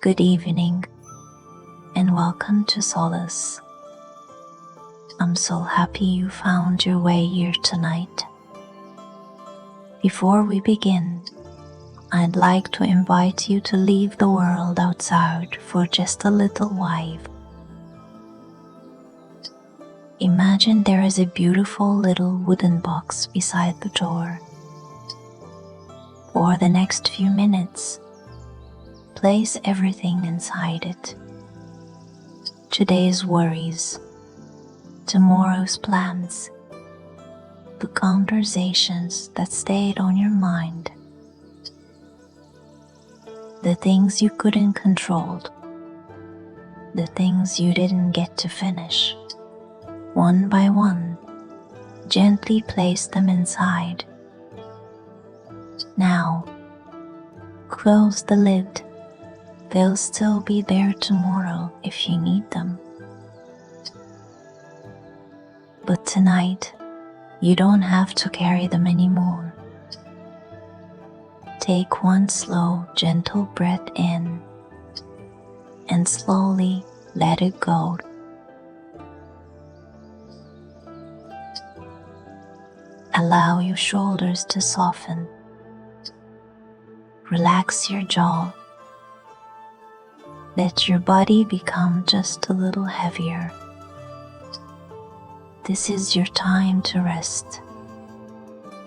Good evening, and welcome to Solace. I'm so happy you found your way here tonight. Before we begin, I'd like to invite you to leave the world outside for just a little while. Imagine there is a beautiful little wooden box beside the door. For the next few minutes, place everything inside it. Today's worries, tomorrow's plans, the conversations that stayed on your mind, the things you couldn't control, the things you didn't get to finish. One by one, gently place them inside. Now, close the lid. They'll still be there tomorrow if you need them. But tonight, you don't have to carry them anymore. Take one slow, gentle breath in and slowly let it go. Allow your shoulders to soften. Relax your jaw. Let your body become just a little heavier. This is your time to rest,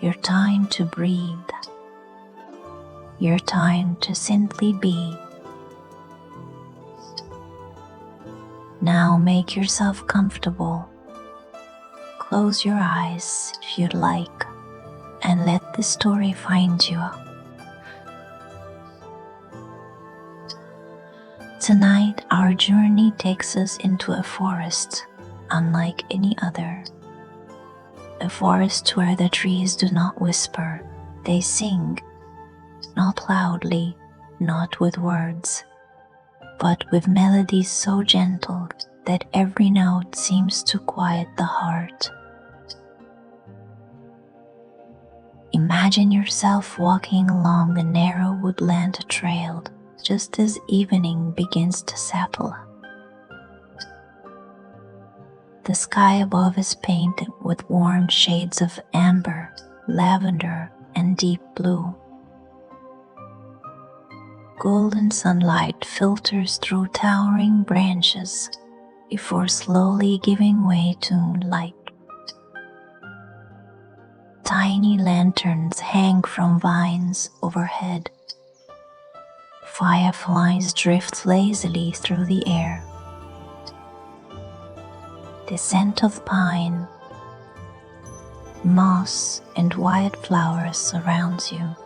your time to breathe, your time to simply be. Now make yourself comfortable. Close your eyes if you'd like, and let the story find you. Tonight, our journey takes us into a forest unlike any other. A forest where the trees do not whisper, they sing, not loudly, not with words, but with melodies so gentle that every note seems to quiet the heart. Imagine yourself walking along a narrow woodland trail just as evening begins to settle. The sky above is painted with warm shades of amber, lavender, and deep blue. Golden sunlight filters through towering branches before slowly giving way to moonlight. Tiny lanterns hang from vines overhead. Fireflies drift lazily through the air. The scent of pine, moss, and wildflowers surrounds you.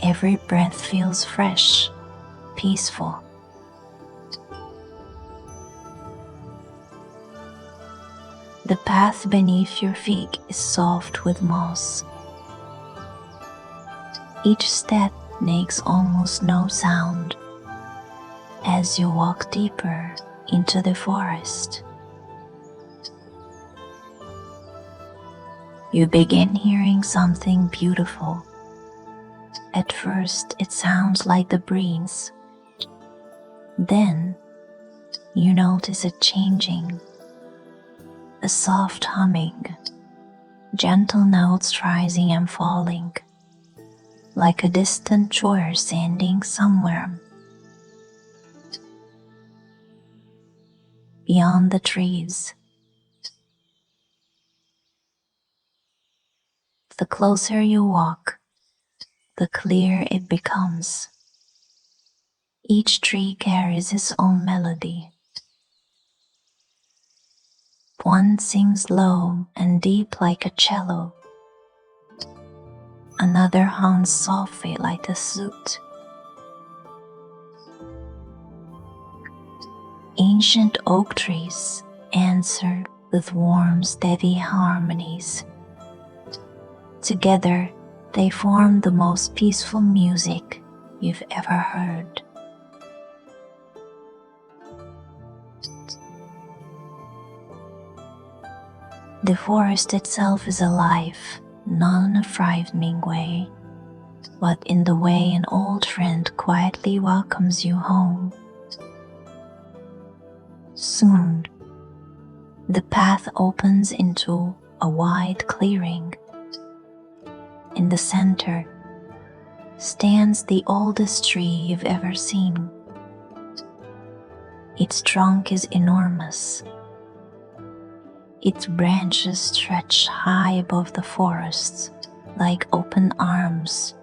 Every breath feels fresh, peaceful. The path beneath your feet is soft with moss. Each step makes almost no sound as you walk deeper into the forest. You begin hearing something beautiful. At first, it sounds like the breeze. Then, you notice it changing. A soft humming, gentle notes rising and falling, like a distant shore standing somewhere. Beyond the trees. The closer you walk, the clearer it becomes. Each tree carries its own melody. One sings low and deep like a cello. Another hums softly like a flute. Ancient oak trees answer with warm, steady harmonies. Together, they form the most peaceful music you've ever heard. The forest itself is alive, not in a frightening way, but in the way an old friend quietly welcomes you home. Soon, the path opens into a wide clearing. In the center stands the oldest tree you've ever seen. Its trunk is enormous. Its branches stretch high above the forest like open arms.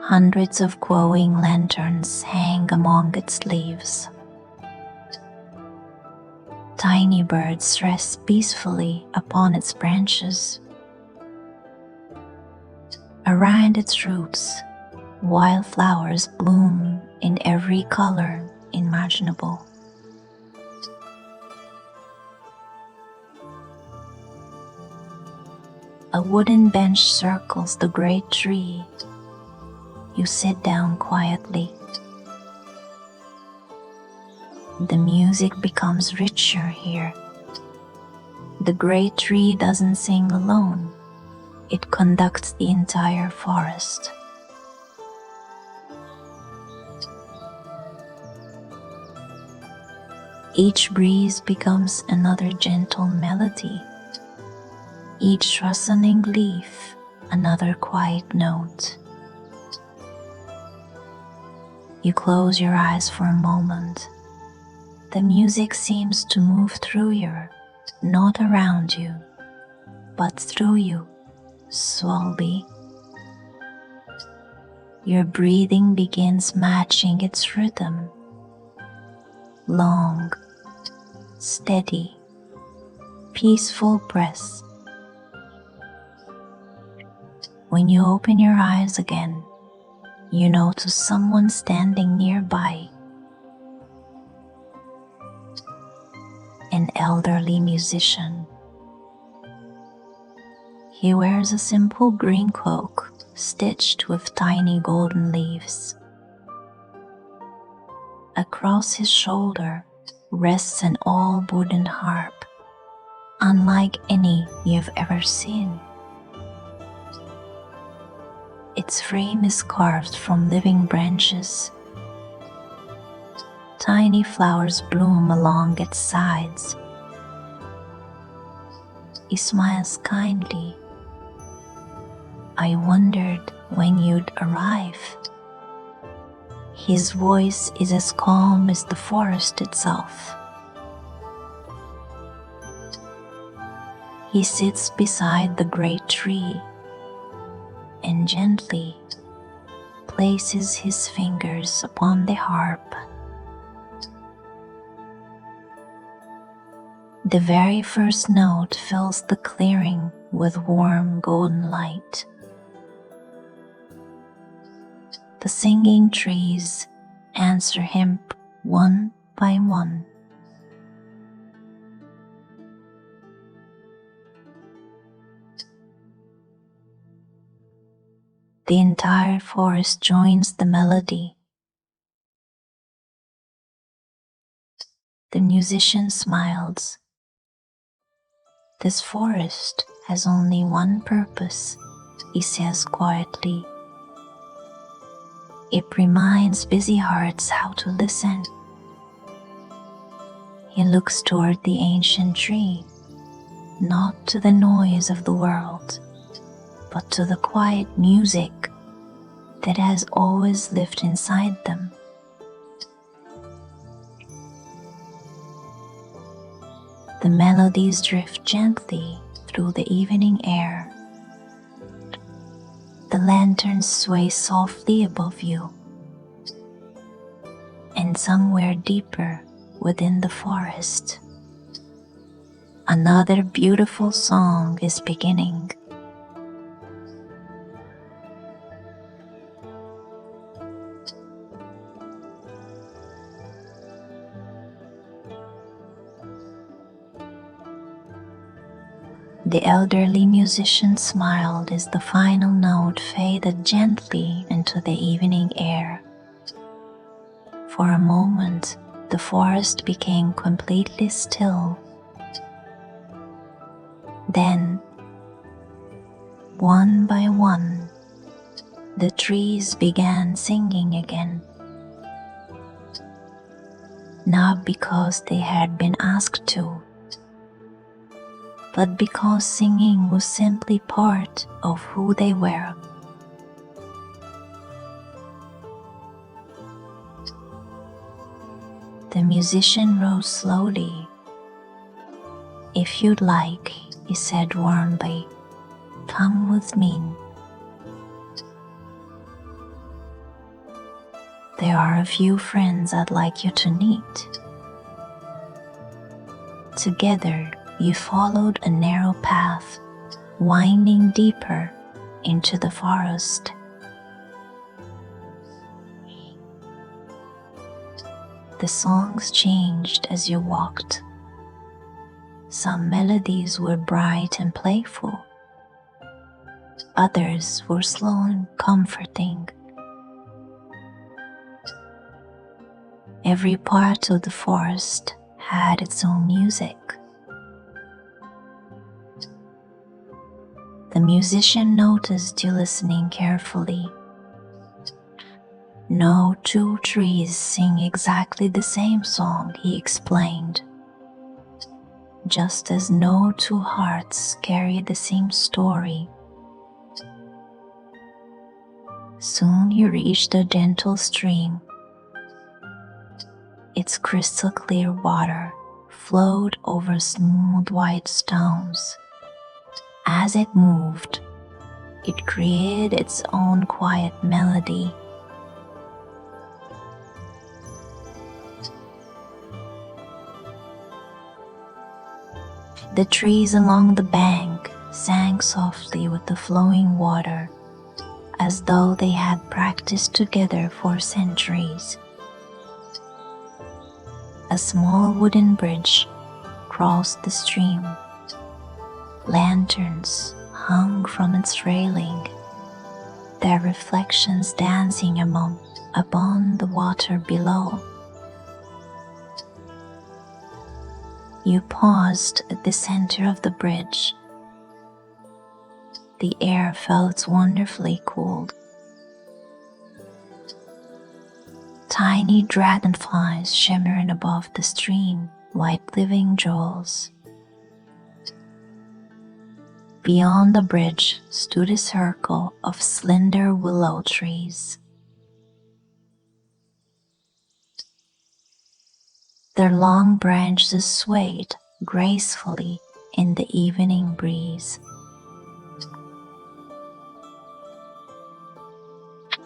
Hundreds of glowing lanterns hang among its leaves. Tiny birds rest peacefully upon its branches. Around its roots, wildflowers bloom in every color imaginable. A wooden bench circles the great tree. You sit down quietly. The music becomes richer here. The great tree doesn't sing alone. It conducts the entire forest. Each breeze becomes another gentle melody. Each rustling leaf another quiet note. You close your eyes for a moment. The music seems to move through you, not around you, but through you, slowly. Your breathing begins matching its rhythm. Long, steady, peaceful breaths. When you open your eyes again, you notice someone standing nearby. An elderly musician. He wears a simple green cloak stitched with tiny golden leaves. Across his shoulder rests an old wooden harp, unlike any you've ever seen. Its frame is carved from living branches. Tiny flowers bloom along its sides. He smiles kindly. I wondered when you'd arrive. His voice is as calm as the forest itself. He sits beside the great tree and gently places his fingers upon the harp. The very first note fills the clearing with warm golden light. The singing trees answer him one by one. The entire forest joins the melody. The musician smiles. This forest has only one purpose, he says quietly. It reminds busy hearts how to listen. He looks toward the ancient tree, not to the noise of the world, but to the quiet music that has always lived inside them. The melodies drift gently through the evening air. The lanterns sway softly above you, and somewhere deeper within the forest, another beautiful song is beginning. The elderly musician smiled as the final note faded gently into the evening air. For a moment, the forest became completely still. Then, One by one, the trees began singing again, not because they had been asked to, but because singing was simply part of who they were. The musician rose slowly. "If you'd like," he said warmly, "come with me. There are a few friends I'd like you to meet." Together, you followed a narrow path, winding deeper into the forest. The songs changed as you walked. Some melodies were bright and playful. Others were slow and comforting. Every part of the forest had its own music. The musician noticed you listening carefully. "No two trees sing exactly the same song," he explained, "just as no two hearts carry the same story." Soon you reached a gentle stream. Its crystal clear water flowed over smooth white stones. As it moved, it created its own quiet melody. The trees along the bank sang softly with the flowing water, as though they had practiced together for centuries. A small wooden bridge crossed the stream. Lanterns hung from its railing, their reflections dancing upon the water below. You paused at the center of the bridge. The air felt wonderfully cool. Tiny dragonflies shimmered above the stream like living jewels. Beyond the bridge stood a circle of slender willow trees. Their long branches swayed gracefully in the evening breeze.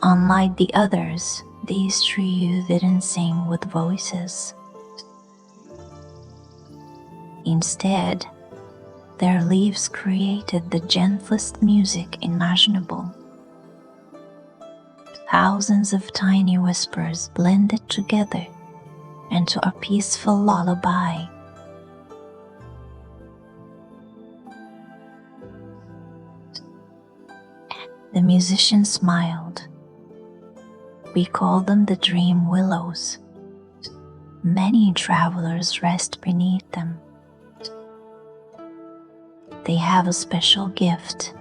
Unlike the others, these trees didn't sing with voices. Instead, their leaves created the gentlest music imaginable. Thousands of tiny whispers blended together into a peaceful lullaby. The musician smiled. "We call them the dream willows. Many travelers rest beneath them. They have a special gift.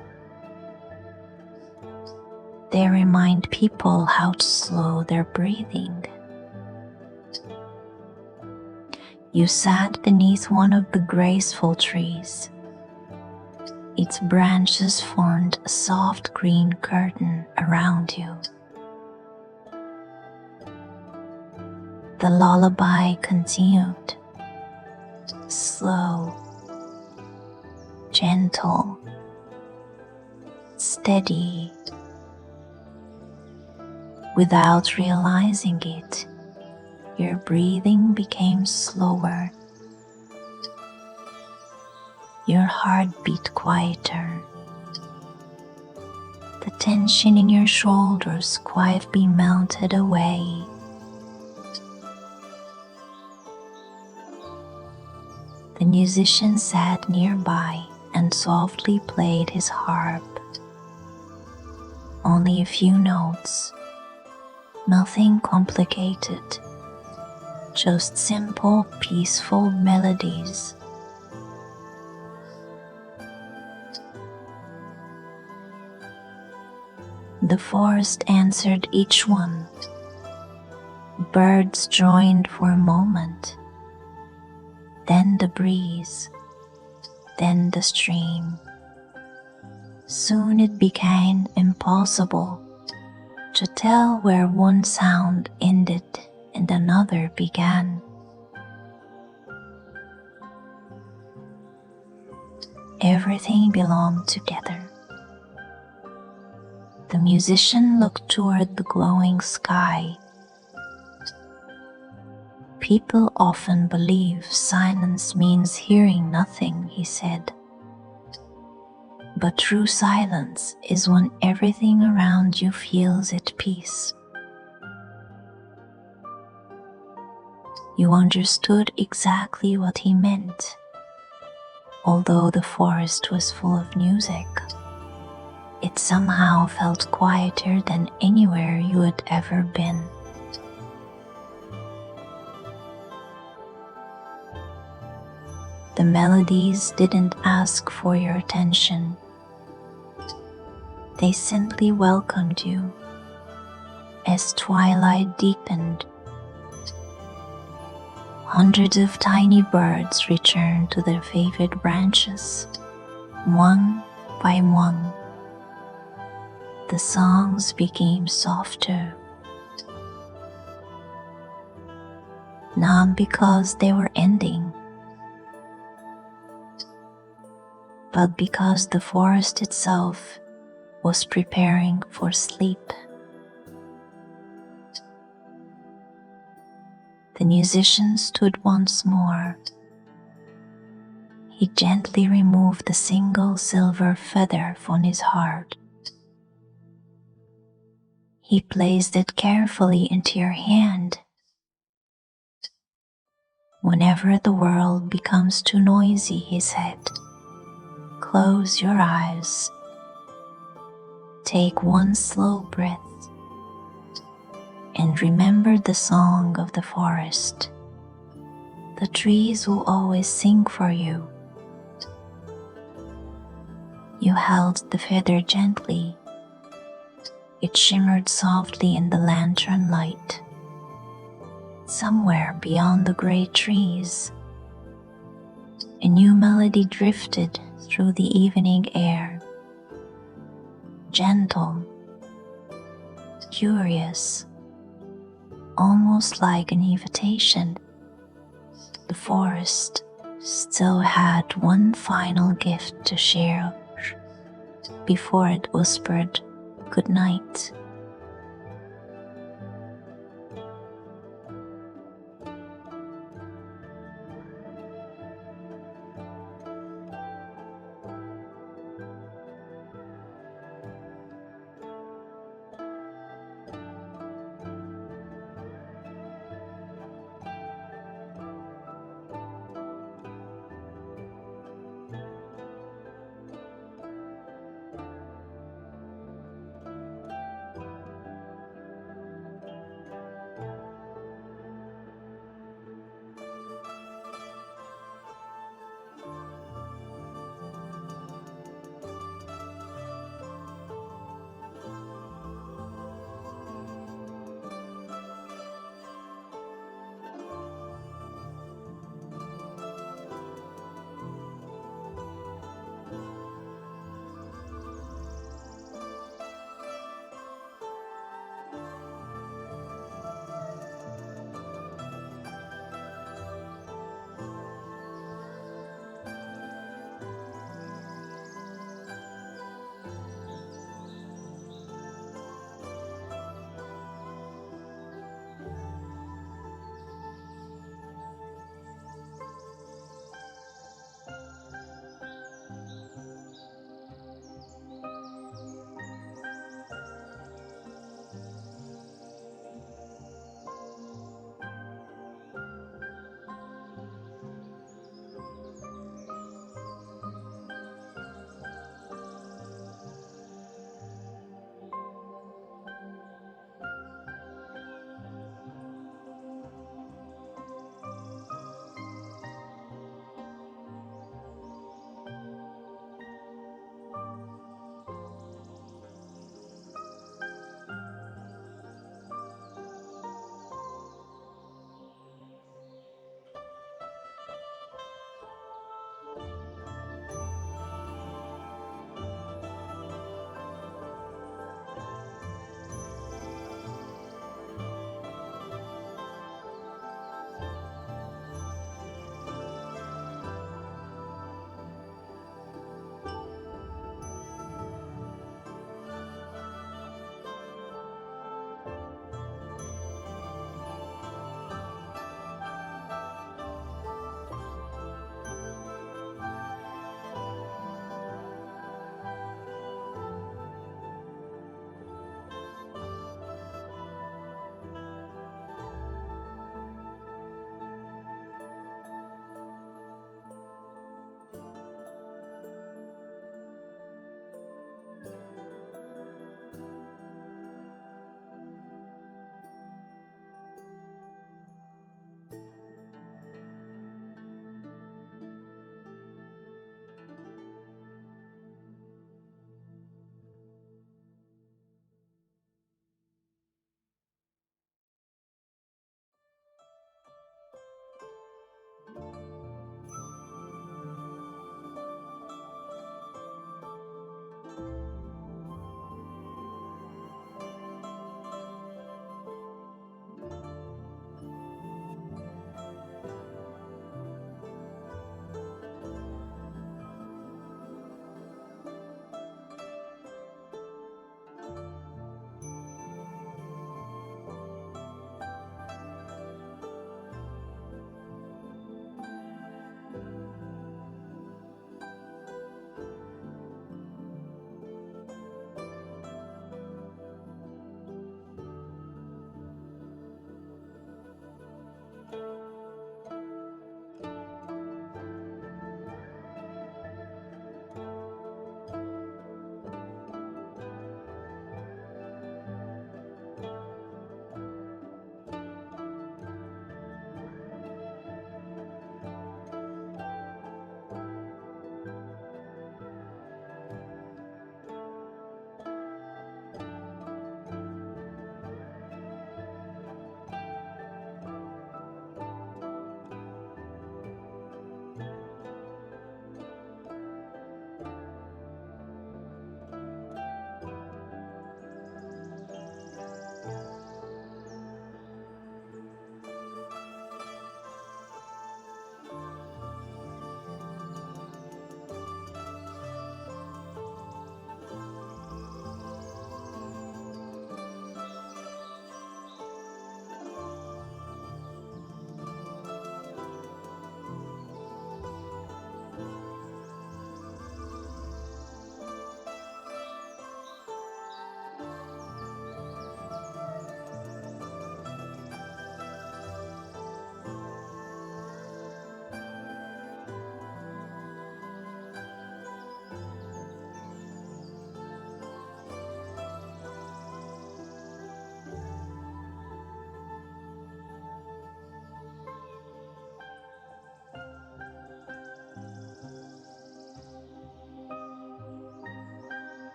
They remind people how to slow their breathing." You sat beneath one of the graceful trees. Its branches formed a soft green curtain around you. The lullaby continued, slow, gentle, steady. Without realizing it, your breathing became slower. Your heart beat quieter. The tension in your shoulders quietly melted away. The musician sat nearby and softly played his harp. Only a few notes, nothing complicated, just simple, peaceful melodies. The forest answered each one. Birds joined for a moment, then the breeze, then the stream. Soon it became impossible to tell where one sound ended and another began. Everything belonged together. The musician looked toward the glowing sky. People often believe silence means hearing nothing, he said. But true silence is when everything around you feels at peace. You understood exactly what he meant. Although the forest was full of music, it somehow felt quieter than anywhere you had ever been. The melodies didn't ask for your attention. They simply welcomed you. As twilight deepened, hundreds of tiny birds returned to their favorite branches, one by one. The songs became softer, not because they were ending, but because the forest itself was preparing for sleep. The musician stood once more. He gently removed the single silver feather from his heart. He placed it carefully into your hand. Whenever the world becomes too noisy, he said, close your eyes. Take one slow breath and remember the song of the forest. The trees will always sing for you. You held the feather gently. It shimmered softly in the lantern light. Somewhere beyond the gray trees, a new melody drifted through the evening air. Gentle, curious, almost like an invitation. The forest still had one final gift to share before it whispered good night.